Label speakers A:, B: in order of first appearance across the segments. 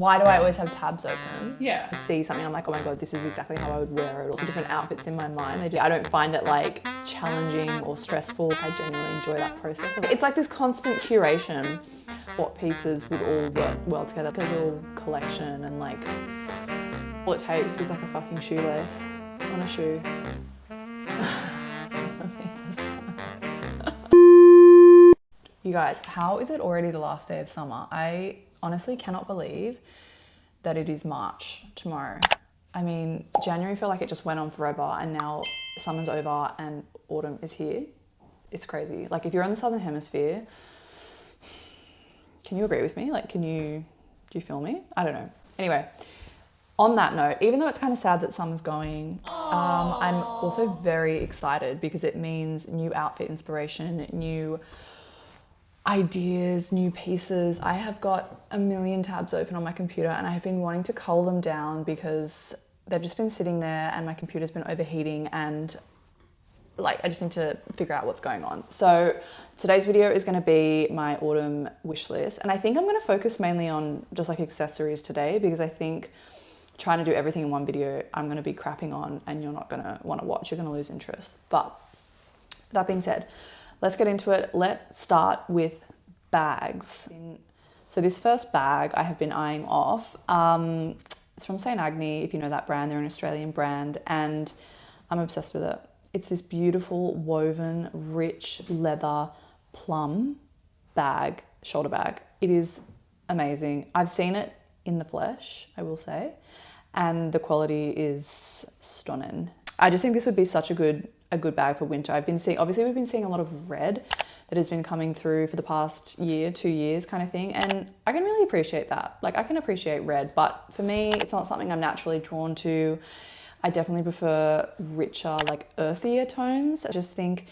A: Why do I always have tabs open?
B: Yeah.
A: I see something, I'm like, oh my God, this is exactly how I would wear it. Also different outfits in my mind. I don't find it like challenging or stressful. I genuinely enjoy that process. It's like this constant curation. What pieces would all work well together. Like a little collection and like, all it takes is like a fucking shoelace on a shoe. You guys, how is it already the last day of summer? I honestly cannot believe that it is March tomorrow. I mean, January felt like it just went on forever and now summer's over and autumn is here. It's crazy. Like if you're in the Southern Hemisphere, can you agree with me? Like, do you feel me? I don't know. Anyway, on that note, even though it's kind of sad that summer's going, I'm also very excited because it means new outfit inspiration, new ideas, new pieces. I have got a million tabs open on my computer and I have been wanting to cull them down because they've just been sitting there and my computer's been overheating and like I just need to figure out what's going on. So today's video is going to be my autumn wish list and I think I'm going to focus mainly on just like accessories today because I think trying to do everything in one video I'm going to be crapping on and you're not going to want to watch. You're going to lose interest. But that being said, let's get into it. Let's start with bags. So this first bag I have been eyeing off. It's from St. Agni, if you know that brand. They're an Australian brand and I'm obsessed with it. It's this beautiful woven, rich leather plum bag, shoulder bag. It is amazing. I've seen it in the flesh, I will say, and the quality is stunning. I just think this would be such a good bag for winter. Obviously we've been seeing a lot of red that has been coming through for the past year, 2 years kind of thing. And I can really appreciate that. Like I can appreciate red, but for me, it's not something I'm naturally drawn to. I definitely prefer richer, like earthier tones. I just think,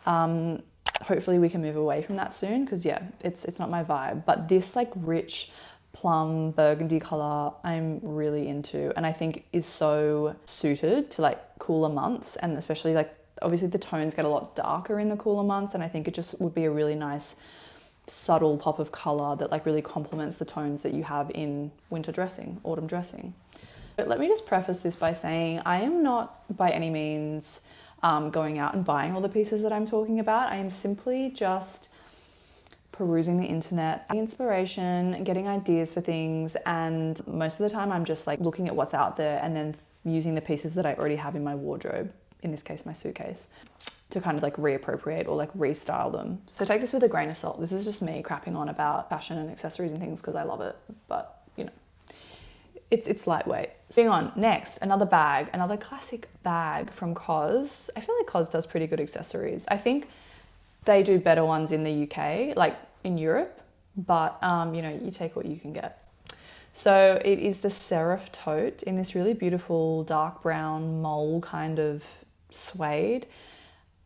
A: hopefully we can move away from that soon. Cause yeah, it's not my vibe, but this like rich plum burgundy color I'm really into and I think is so suited to like cooler months and especially like obviously the tones get a lot darker in the cooler months and I think it just would be a really nice subtle pop of color that like really complements the tones that you have in winter dressing, autumn dressing. But let me just preface this by saying I am not by any means going out and buying all the pieces that I'm talking about. I am simply just perusing the internet, inspiration, getting ideas for things, and most of the time I'm just like looking at what's out there and then using the pieces that I already have in my wardrobe, in this case my suitcase, to kind of like reappropriate or like restyle them. So take this with a grain of salt. This is just me crapping on about fashion and accessories and things because I love it, but you know, it's lightweight. Moving on, next, another bag, another classic bag from COS. I feel like COS does pretty good accessories. I think they do better ones in the UK, like in Europe, but you know, you take what you can get. So it is the Serif Tote in this really beautiful dark brown mole kind of suede.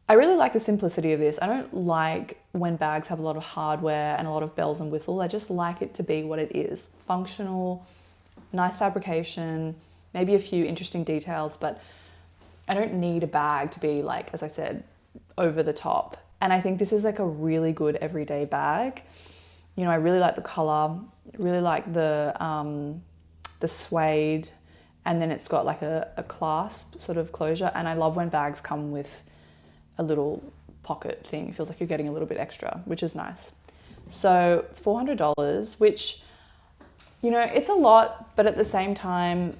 A: I really like the simplicity of this. I don't like when bags have a lot of hardware and a lot of bells and whistles. I just like it to be what it is. Functional, nice fabrication, maybe a few interesting details, but I don't need a bag to be like, as I said, over the top. And I think this is like a really good everyday bag. You know, I really like the color, really like the suede, and then it's got like a clasp sort of closure. And I love when bags come with a little pocket thing. It feels like you're getting a little bit extra, which is nice. So it's $400, which, you know, it's a lot, but at the same time,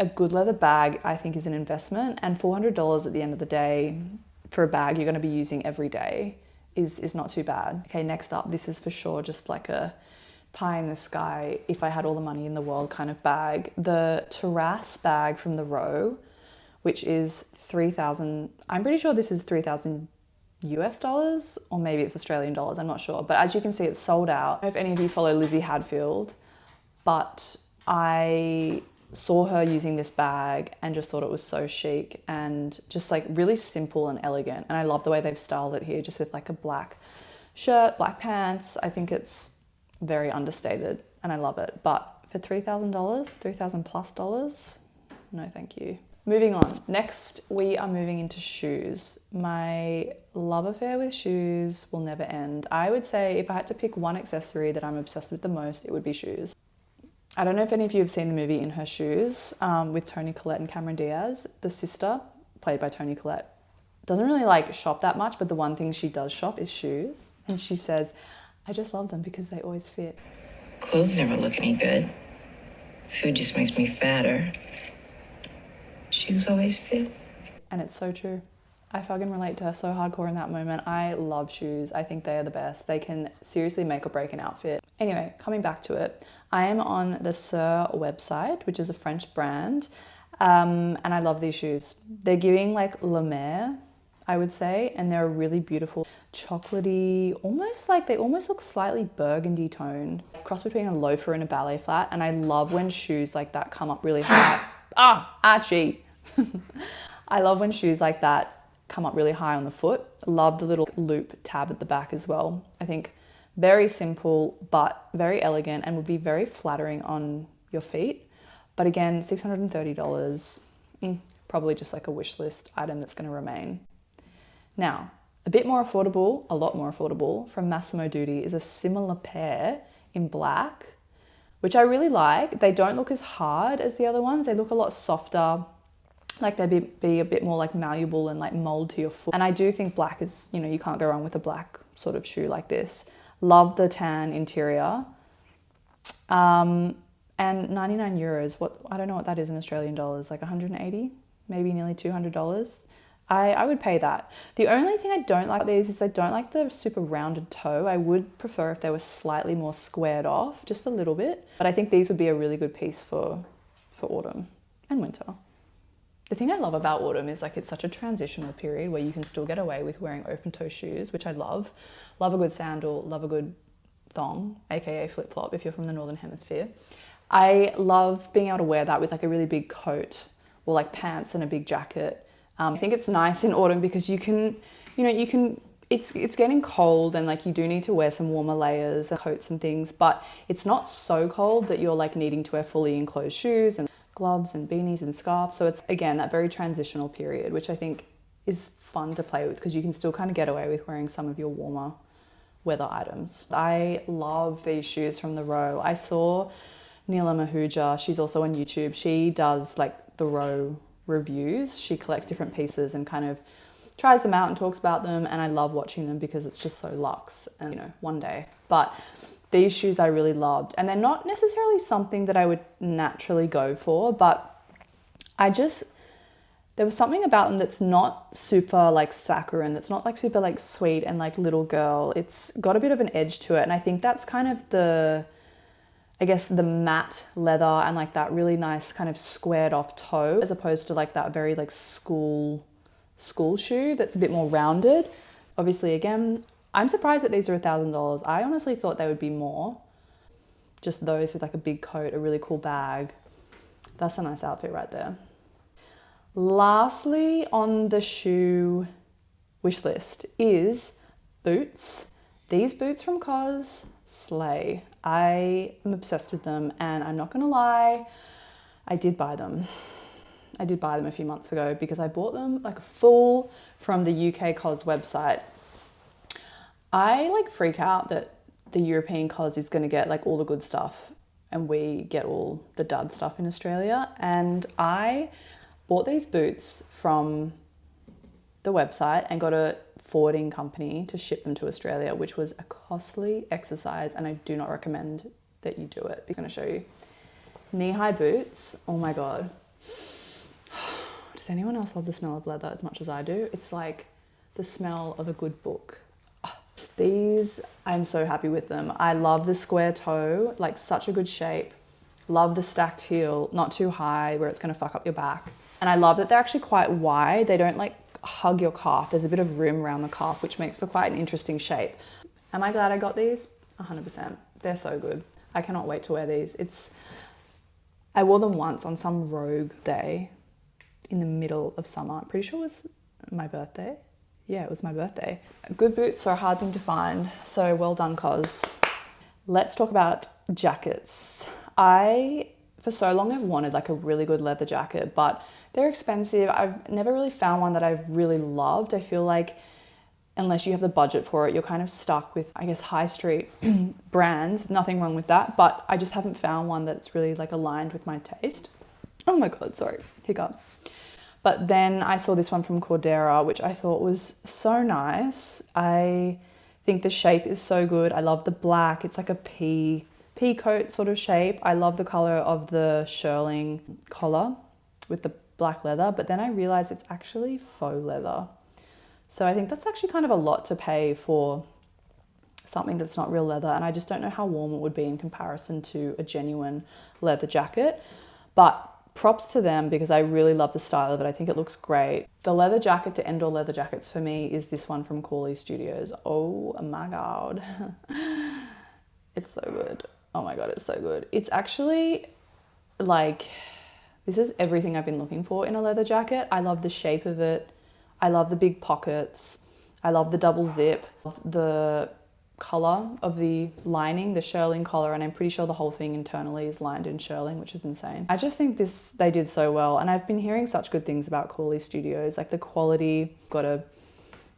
A: a good leather bag I think is an investment, and $400 at the end of the day for a bag you're going to be using every day is not too bad. Okay, next up, this is for sure just like a pie in the sky, if I had all the money in the world kind of bag. The Terrace bag from the Row, which is 3,000, I'm pretty sure this is 3,000 US dollars, or maybe it's Australian dollars, I'm not sure. But as you can see, it's sold out. I don't know if any of you follow Lizzie Hadfield, but I saw her using this bag and just thought it was so chic and just like really simple and elegant. And I love the way they've styled it here, just with like a black shirt, black pants. I think it's very understated and I love it. But for $3,000, $3,000 plus dollars, no thank you. Moving on. Next, we are moving into shoes. My love affair with shoes will never end. I would say if I had to pick one accessory that I'm obsessed with the most, it would be shoes. I don't know if any of you have seen the movie In Her Shoes with Toni Collette and Cameron Diaz. The sister, played by Toni Collette, doesn't really like shop that much, but the one thing she does shop is shoes. And she says, I just love them because they always fit.
B: Clothes never look any good. Food just makes me fatter. Shoes always fit.
A: And it's so true. I fucking relate to her so hardcore in that moment. I love shoes. I think they are the best. They can seriously make or break an outfit. Anyway, coming back to it, I am on the Soeur website, which is a French brand. And I love these shoes. They're giving like La Mer, I would say, and they're really beautiful, chocolatey, they almost look slightly burgundy toned, cross between a loafer and a ballet flat. And I love when shoes like that come up really high. Archie. I love when shoes like that come up really high on the foot. Love the little loop tab at the back as well. I think very simple, but very elegant and would be very flattering on your feet. But again, $630, probably just like a wish list item that's going to remain. Now, a bit more affordable, a lot more affordable, from Massimo Dutti is a similar pair in black, which I really like. They don't look as hard as the other ones. They look a lot softer, like they'd be a bit more like malleable and like mold to your foot. And I do think black is, you can't go wrong with a black sort of shoe like this. Love the tan interior. And 99 euros, I don't know what that is in Australian dollars, like 180, maybe nearly $200. I would pay that. The only thing I don't like about these is I don't like the super rounded toe. I would prefer if they were slightly more squared off, just a little bit. But I think these would be a really good piece for autumn and winter. The thing I love about autumn is like it's such a transitional period where you can still get away with wearing open toe shoes, which I love. Love a good sandal, love a good thong, aka flip-flop if you're from the Northern Hemisphere. I love being able to wear that with like a really big coat or like pants and a big jacket. I think it's nice in autumn because you can, it's getting cold and like you do need to wear some warmer layers and coats and things, but it's not so cold that you're like needing to wear fully enclosed shoes and gloves and beanies and scarves. So it's, again, that very transitional period, which I think is fun to play with because you can still kind of get away with wearing some of your warmer weather items. I love these shoes from the Row. I saw Neela Mahuja, she's also on YouTube. She does like the Row reviews. She collects different pieces and kind of tries them out and talks about them. And I love watching them because it's just so luxe and, one day. But these shoes I really loved, and they're not necessarily something that I would naturally go for, but there was something about them that's not super like saccharine, that's not like super like sweet and like little girl. It's got a bit of an edge to it. And I think that's kind of the matte leather and like that really nice kind of squared off toe, as opposed to like that very like school shoe that's a bit more rounded. Obviously, again, I'm surprised that these are $1,000. I honestly thought they would be more. Just those with like a big coat, a really cool bag. That's a nice outfit right there. Lastly, on the shoe wish list is boots. These boots from COS slay. I am obsessed with them, and I'm not gonna lie, I did buy them. I did buy them a few months ago because I bought them like full from the UK COS website. I like freak out that the European COS is going to get like all the good stuff and we get all the dud stuff in Australia. And I bought these boots from the website and got a forwarding company to ship them to Australia, which was a costly exercise, and I do not recommend that you do it. I'm going to show you. Knee-high boots. Oh my God. Does anyone else love the smell of leather as much as I do? It's like the smell of a good book. These, I'm so happy with them. I love the square toe, like such a good shape. Love the stacked heel, not too high where it's gonna fuck up your back. And I love that they're actually quite wide. They don't like hug your calf. There's a bit of room around the calf, which makes for quite an interesting shape. Am I glad I got these? 100%. They're so good. I cannot wait to wear these. I wore them once on some rogue day in the middle of summer. I'm pretty sure it was my birthday. Yeah, it was my birthday. Good boots are a hard thing to find, so well done, COS. Let's talk about jackets. I, for so long, have wanted like a really good leather jacket, but they're expensive. I've never really found one that I've really loved. I feel like unless you have the budget for it, you're kind of stuck with, I guess, high street brands. Nothing wrong with that, but I just haven't found one that's really like aligned with my taste. Oh my God, sorry, hiccups. But then I saw this one from Cordera, which I thought was so nice. I think the shape is so good. I love the black. It's like a pea coat sort of shape. I love the color of the shearling collar with the black leather, but then I realized it's actually faux leather. So I think that's actually kind of a lot to pay for something that's not real leather, and I just don't know how warm it would be in comparison to a genuine leather jacket. But props to them because I really love the style of it. I think it looks great. The leather jacket to end all leather jackets for me is this one from Cawley Studios. Oh my God. It's so good. Oh my God, it's so good. It's actually like, this is everything I've been looking for in a leather jacket. I love the shape of it. I love the big pockets. I love the double zip, the color of the lining, the shearling collar, and I'm pretty sure the whole thing internally is lined in shearling, which is insane. I just think they did so well, and I've been hearing such good things about Cawley Studios, like the quality. Gotta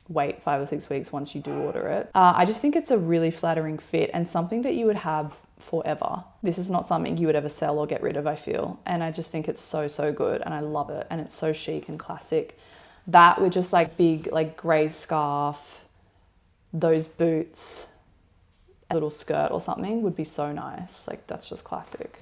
A: wait 5 or 6 weeks once you do order it. I just think it's a really flattering fit and something that you would have forever. This is not something you would ever sell or get rid of, I feel, and I just think it's so good, and I love it, and it's so chic and classic. That with just like big like grey scarf, those boots, a little skirt or something would be so nice. Like, that's just classic.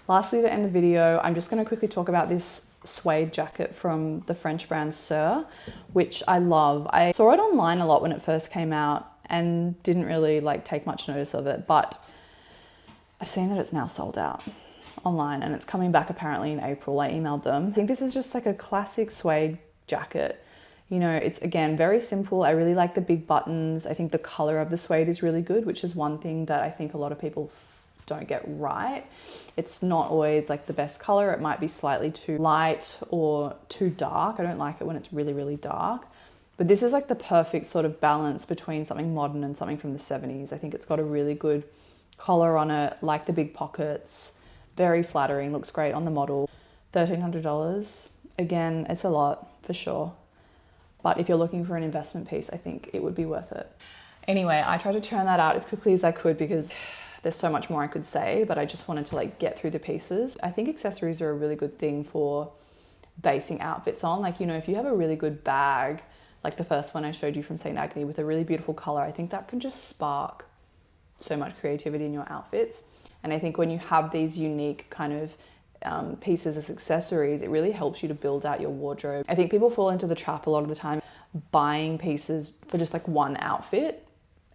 A: Lastly, to end the video, I'm just going to quickly talk about this suede jacket from the French brand Soeur, which I love. I saw it online a lot when it first came out and didn't really like take much notice of it, but I've seen that it's now sold out online and it's coming back apparently in April. I emailed them. I think this is just like a classic suede jacket. You know, it's again very simple. I really like the big buttons. I think the color of the suede is really good, which is one thing that I think a lot of people don't get right. It's not always like the best color. It might be slightly too light or too dark. I don't like it when it's really dark. But this is like the perfect sort of balance between something modern and something from the 70s. I think it's got a really good collar on it, like the big pockets, very flattering, looks great on the model. $1,300. Again, it's a lot for sure. But if you're looking for an investment piece, I think it would be worth it. Anyway, I tried to turn that out as quickly as I could because there's so much more I could say, but I just wanted to like get through the pieces. I think accessories are a really good thing for basing outfits on. Like, you know, if you have a really good bag, like the first one I showed you from St. Agni with a really beautiful color, I think that can just spark so much creativity in your outfits. And I think when you have these unique kind of pieces as accessories, it really helps you to build out your wardrobe. I think people fall into the trap a lot of the time buying pieces for just like one outfit,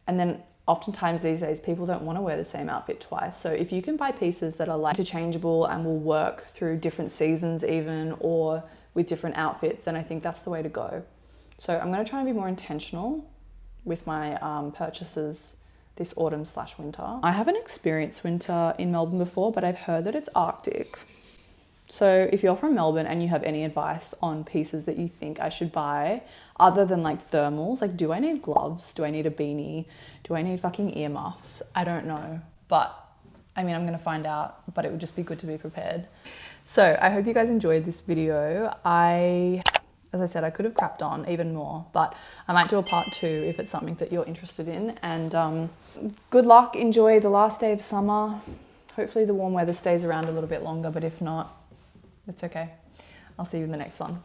A: and then oftentimes these days people don't want to wear the same outfit twice. So if you can buy pieces that are like interchangeable and will work through different seasons even, or with different outfits, then I think that's the way to go. So I'm going to try and be more intentional with my purchases this autumn/winter. I haven't experienced winter in Melbourne before, but I've heard that it's Arctic. So if you're from Melbourne and you have any advice on pieces that you think I should buy, other than like thermals, like do I need gloves? Do I need a beanie? Do I need fucking earmuffs? I don't know, but I mean, I'm gonna find out, but it would just be good to be prepared. So I hope you guys enjoyed this video. As I said, I could have crapped on even more, but I might do a part 2 if it's something that you're interested in. And good luck, enjoy the last day of summer. Hopefully the warm weather stays around a little bit longer, but if not, it's okay. I'll see you in the next one.